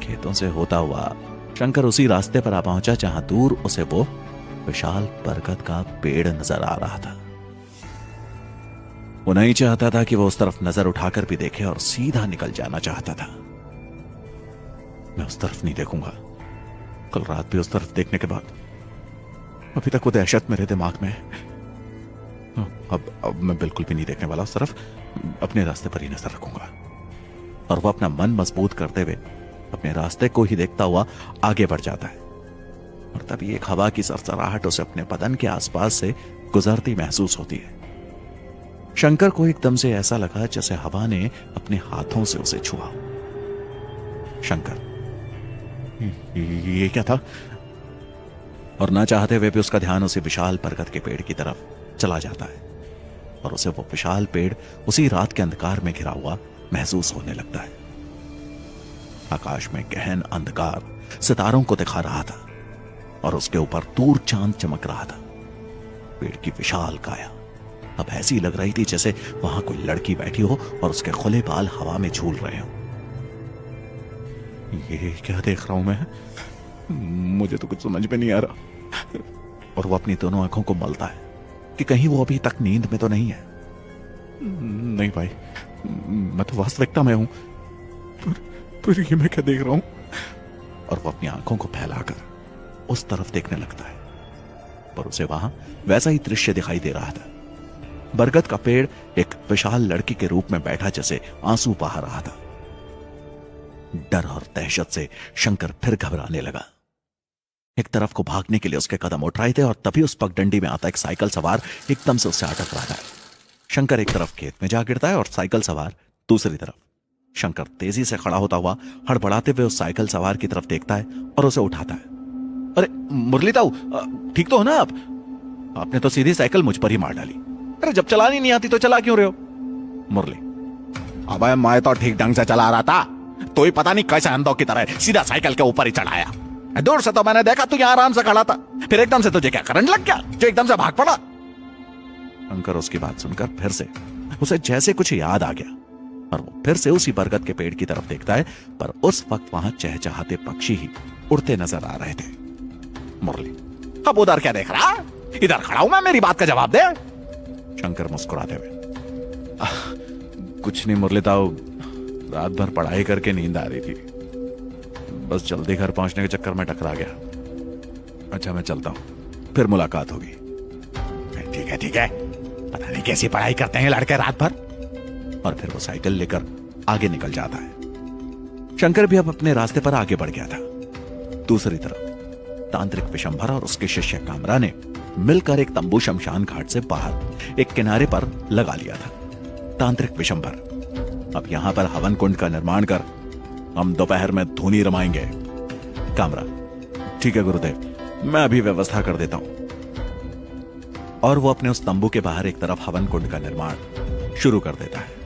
खेतों से होता हुआ शंकर उसी रास्ते पर आ पहुंचा जहां दूर उसे वो विशाल बरगद का पेड़ नजर आ रहा था। वो नहीं चाहता था कि वो उस तरफ नजर उठाकर भी देखे और सीधा निकल जाना चाहता था। मैं उस तरफ नहीं देखूंगा। कल रात भी उस तरफ देखने के बाद अभी तक वो दहशत मेरे दिमाग में है। अब मैं बिल्कुल भी नहीं देखने वाला उस तरफ। अपने रास्ते पर ही नजर रखूंगा। और वो अपना मन मजबूत करते हुए अपने रास्ते को ही देखता हुआ आगे बढ़ जाता है। और तभी एक हवा की सरसराहट उसे अपने बदन के आसपास से गुजरती महसूस होती है। शंकर को एकदम से ऐसा लगा जैसे हवा ने अपने हाथों से उसे छुआ। शंकर, ये क्या था? और ना चाहते हुए भी उसका ध्यान उसी विशाल बरगद के पेड़ की तरफ चला जाता है और उसे वो विशाल पेड़ उसी रात के अंधकार में घिरा हुआ महसूस होने लगता है। आकाश में गहन अंधकार सितारों को दिखा रहा था और उसके ऊपर दूर चांद चमक रहा था। पेड़ की विशाल काया अब ऐसी लग रही थी जैसे वहां कोई लड़की बैठी हो और उसके खुले बाल हवा में झूल रहे हो। ये क्या देख रहा हूं मैं? मुझे तो कुछ समझ में नहीं आ रहा। और वो अपनी दोनों आंखों को मलता है कि कहीं वो अभी तक नींद में तो नहीं है। नहीं भाई, मैं तो वास्तविकता में हूं। पर ये मैं क्या देख रहा हूं? और वो अपनी आंखों को फैलाकर उस तरफ देखने लगता है, पर उसे वहां वैसा ही दृश्य दिखाई दे रहा था। बरगद का पेड़ एक विशाल लड़की के रूप में बैठा जैसे आंसू बहा रहा था। डर और दहशत से शंकर फिर घबराने लगा। एक तरफ को भागने के लिए उसके कदम उठ रहे थे और तभी उस पगडंडी में आता एक साइकिल सवार एकदम से उससे अटक रहा है। शंकर एक तरफ खेत में जा गिरता है और साइकिल सवार दूसरी तरफ। शंकर तेजी से खड़ा होता हुआ हड़बड़ाते हुए उस साइकिल सवार की तरफ देखता है और उसे उठाता है। अरे मुरली ताऊ, ठीक तो हो ना आप? आपने तो सीधी साइकिल मुझ पर ही मार डाली। अरे जब चलानी नहीं आती तो चला क्यों रहे हो? मुरली, अबे मैं तो ठीक ढंग से चला रहा था, तो ही पता नहीं कैसे अंधों की तरह सीधा साइकिल के ऊपर ही चढ़ाया। दूर से तो मैंने देखा तू यहाँ आराम से खड़ा था, फिर एकदम से तुझे क्या करंट लग गया जो एकदम से भाग पड़ा? शंकर उसकी बात सुनकर फिर से उसे जैसे कुछ याद आ गया और वो फिर से उसी बरगद के पेड़ की तरफ देखता है, पर उस वक्त वहां चहचहाते पक्षी ही उड़ते नजर आ रहे थे। मुरली, अब उधर क्या देख रहा? इधर खड़ा हूं मैं, मेरी बात का जवाब दे। शंकर मुस्कुराते हुए, कुछ नहीं मुरली ताऊ, रात भर पढ़ाई करके नींद आ रही थी, बस जल्दी घर पहुंचने के चक्कर में टकरा गया। अच्छा मैं चलता हूं, फिर मुलाकात होगी। ठीक है ठीक है, पता नहीं कैसी पढ़ाई करते हैं लड़के रात भर। और फिर वो साइकिल लेकर आगे निकल जाता है। शंकर भी अब अपने रास्ते पर आगे बढ़ गया था। दूसरी तरफ तांत्रिक विशंभर और उसके शिष्य कामरा ने मिलकर एक तंबू शमशान घाट से बाहर एक किनारे पर लगा लिया था। तांत्रिक विशंभर, अब यहां पर हवन कुंड का निर्माण कर हम दोपहर में धूनी रमाएंगे। कामरा, ठीक है गुरुदेव, मैं अभी व्यवस्था कर देता हूं। और वो अपने उस तंबू के बाहर एक तरफ हवन कुंड का निर्माण शुरू कर देता है।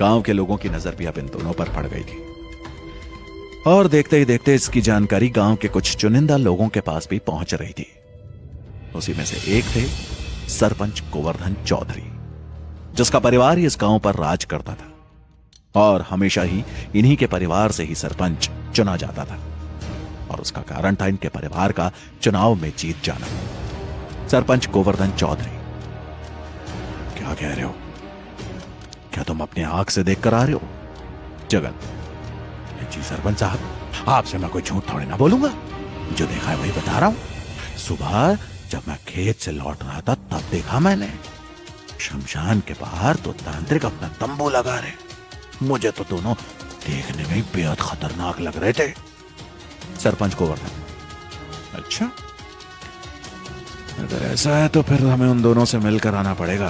गांव के लोगों की नजर भी अब इन दोनों पर पड़ गई थी और देखते ही देखते इसकी जानकारी गांव के कुछ चुनिंदा लोगों के पास भी पहुंच रही थी। उसी में से एक थे सरपंच गोवर्धन चौधरी, जिसका परिवार ही इस गांव पर राज करता था और हमेशा ही इन्हीं के परिवार से ही सरपंच चुना जाता था। और उसका कारण था इनके परिवार का चुनाव में जीत जाना। सरपंच गोवर्धन चौधरी, क्या कह रहे हो? क्या तुम अपने आंख से देखकर आ रहे हो? जगन, जी सरपंच साहब, आपसे मैं कोई झूठ थोड़ी ना बोलूंगा, जो देखा है वही बता रहा हूं। सुबह जब मैं खेत से लौट रहा था तब देखा मैंने शमशान के बाहर तो तांत्रिक अपना तंबू लगा रहे। मुझे तो दोनों देखने में बेहद खतरनाक लग रहे थे। सरपंच गोवर्धन, अच्छा, अगर ऐसा है तो फिर हमें उन दोनों से मिलकर आना पड़ेगा।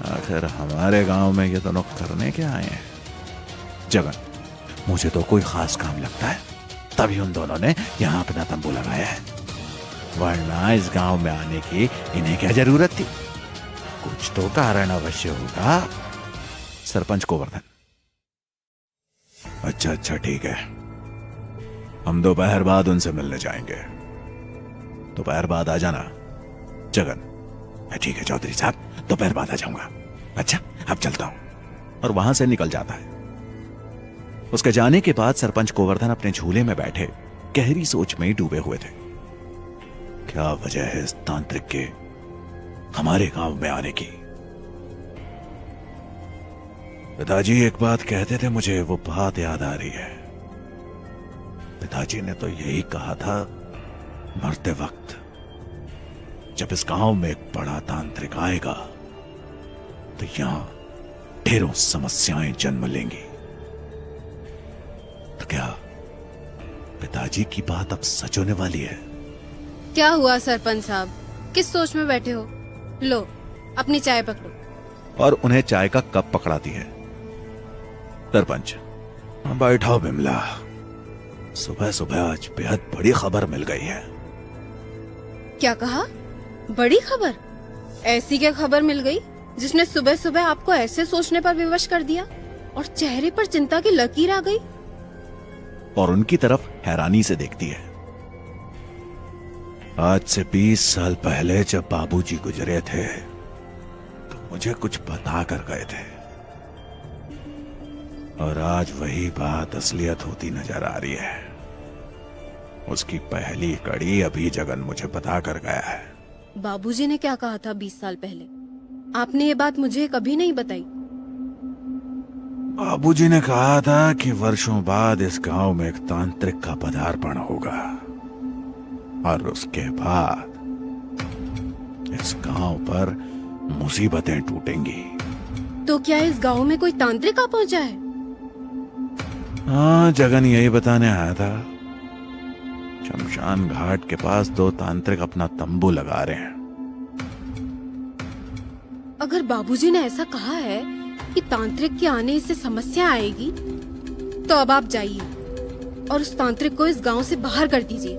आखिर हमारे गांव में ये दोनों करने क्या आए हैं? जगन, मुझे तो कोई खास काम लगता है, तभी उन दोनों ने यहां अपना तंबू लगाया है, वरना इस गांव में आने की इन्हें क्या जरूरत थी? कुछ तो कारण अवश्य होगा। सरपंच गोवर्धन, अच्छा अच्छा ठीक है, हम दोपहर बाद उनसे मिलने जाएंगे। दोपहर बाद आ जाना। जगन, ठीक है चौधरी साहब, दोपहर बाद आ जाऊंगा। अच्छा अब चलता हूं। और वहां से निकल जाता है। उसके जाने के बाद सरपंच गोवर्धन अपने झूले में बैठे गहरी सोच में डूबे हुए थे। क्या वजह है इस तांत्रिक के हमारे गांव में आने की? पिताजी एक बात कहते थे, मुझे वो बात याद आ रही है। पिताजी ने तो यही कहा था मरते वक्त, जब इस गांव में एक बड़ा तांत्रिक आएगा तो यहां ढेरों समस्याएं जन्म लेंगी। तो क्या पिताजी की बात अब सच होने वाली है? क्या हुआ सरपंच साहब, किस सोच में बैठे हो? लो अपनी चाय पकड़ो। और उन्हें चाय का कप पकड़ाती है। सरपंच, बैठो बिमला, सुबह सुबह आज बेहद बड़ी खबर मिल गई है। क्या कहा? बड़ी खबर? ऐसी क्या खबर मिल गई जिसने सुबह सुबह आपको ऐसे सोचने पर विवश कर दिया और चेहरे पर चिंता की लकीर आ गई? और उनकी तरफ हैरानी से देखती है। आज से 20 साल पहले जब बाबूजी गुजरे थे तो मुझे कुछ बता कर गए थे, और आज वही बात असलियत होती नजर आ रही है। उसकी पहली कड़ी अभी जगन मुझे बता कर गया है। बाबूजी ने क्या कहा था 20 साल पहले? आपने ये बात मुझे कभी नहीं बताई। बाबूजी ने कहा था कि वर्षों बाद इस गांव में एक तांत्रिक का पदार्पण होगा, और उसके बाद इस गांव पर मुसीबतें टूटेंगी। तो क्या इस गांव में कोई तांत्रिक आ पहुंचा है? हाँ, जगन यही बताने आया था। शमशान घाट के पास 2 तांत्रिक अपना तंबू लगा रहे हैं। अगर बाबूजी ने ऐसा कहा है कि तांत्रिक के आने से समस्या आएगी, तो अब आप जाइए और उस तांत्रिक को इस गांव से बाहर कर दीजिए।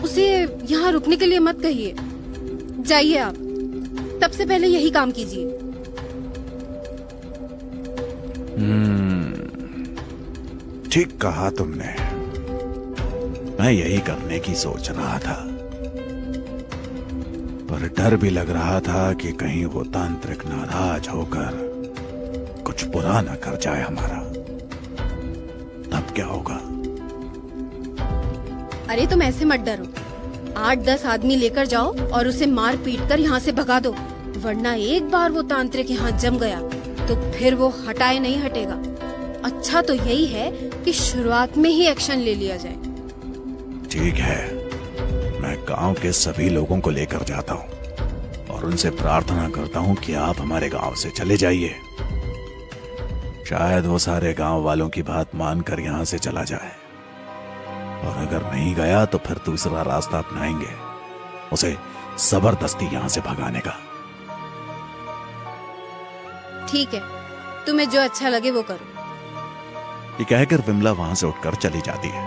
उसे यहाँ रुकने के लिए मत कहिए। जाइए आप, सबसे पहले यही काम कीजिए। ठीक कहा तुमने, मैं यही करने की सोच रहा था, पर डर भी लग रहा था कि कहीं वो तांत्रिक नाराज होकर कुछ बुरा ना कर जाए हमारा। तब क्या होगा? अरे तुम ऐसे मत डरो। 8-10 आदमी लेकर जाओ और उसे मार पीट कर यहाँ से भगा दो, वरना एक बार वो तांत्रिक यहाँ जम गया तो फिर वो हटाए नहीं हटेगा। अच्छा तो यही है कि शुरुआत में ही एक्शन ले लिया जाए। ठीक है, मैं गांव के सभी लोगों को लेकर जाता हूँ और उनसे प्रार्थना करता हूँ कि आप हमारे गांव से चले जाइए। शायद वो सारे गांव वालों की बात मानकर यहाँ से चला जाए, और अगर नहीं गया तो फिर दूसरा रास्ता अपनाएंगे, उसे जबरदस्ती यहाँ से भगाने का। ठीक है, तुम्हें जो अच्छा लगे वो करो। ये कहकर विमला वहां से उठकर चली जाती है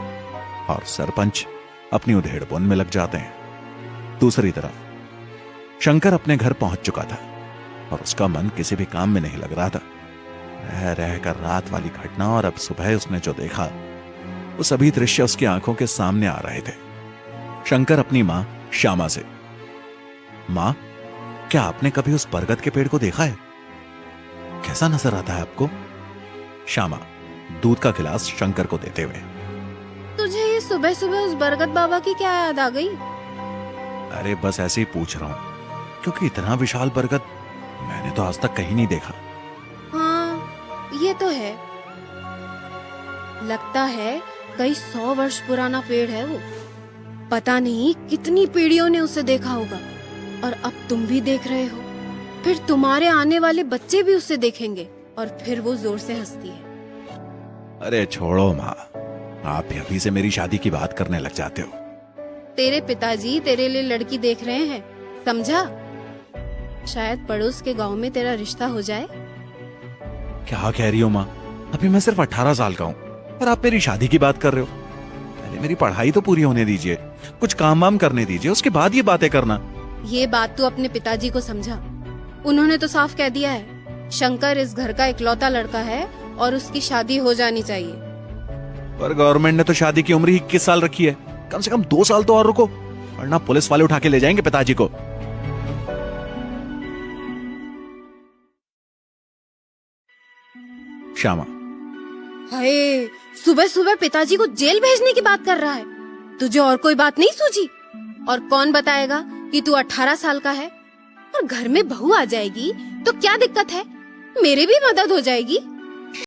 और सरपंच अपनी उधेड़बुन में लग जाते हैं। दूसरी तरफ शंकर अपने घर पहुंच चुका था और उसका मन किसी भी काम में नहीं लग रहा था। रह रहकर रात वाली घटना और अब सुबह उसने जो देखा, वो सभी दृश्य उसकी आंखों के सामने आ रहे थे। शंकर अपनी मां श्यामा से, मां, क्या आपने कभी उस बरगद के पेड़ को देखा है? कैसा नजर आता है आपको? श्यामा दूध का गिलास शंकर को देते हुए, तुझे ये सुबह सुबह उस बरगद बाबा की क्या याद आ गई? अरे बस ऐसे ही पूछ रहा हूं, क्योंकि इतना विशाल बरगद मैंने तो आज तक कहीं नहीं देखा। हाँ, ये तो है। लगता है कई 100 वर्ष पुराना पेड़ है वो। पता नहीं कितनी पीढ़ियों ने उसे देखा होगा, और अब तुम भी देख रहे हो। फिर तुम्हारे आने वाले बच्चे भी उसे देखेंगे और फिर वो जोर से हंसती है। अरे छोड़ो माँ, आप भी अभी से मेरी शादी की बात करने लग जाते हो। तेरे पिताजी तेरे लिए लड़की देख रहे हैं, समझा? शायद पड़ोस के गांव में तेरा रिश्ता हो जाए। क्या कह रही हो माँ? अभी मैं सिर्फ 18 साल का हूँ और आप मेरी शादी की बात कर रहे हो। पहले मेरी पढ़ाई तो पूरी होने दीजिए, कुछ काम वाम करने दीजिए, उसके बाद ये बातें करना। ये बात तू अपने पिताजी को समझा। उन्होंने तो साफ कह दिया है, शंकर इस घर का इकलौता लड़का है और उसकी शादी हो जानी चाहिए। पर गवर्नमेंट ने तो शादी की उम्र ही 21 साल रखी है। कम से कम 2 साल तो और रुको, वरना पुलिस वाले उठा के ले जाएंगे पिताजी को। श्यामा, हाय, सुबह सुबह पिताजी को जेल भेजने की बात कर रहा है। तुझे और कोई बात नहीं सूझी? और कौन बताएगा कि तू 18 साल का है? और घर में बहू आ जाएगी तो क्या दिक्कत है? मेरी भी मदद हो जाएगी।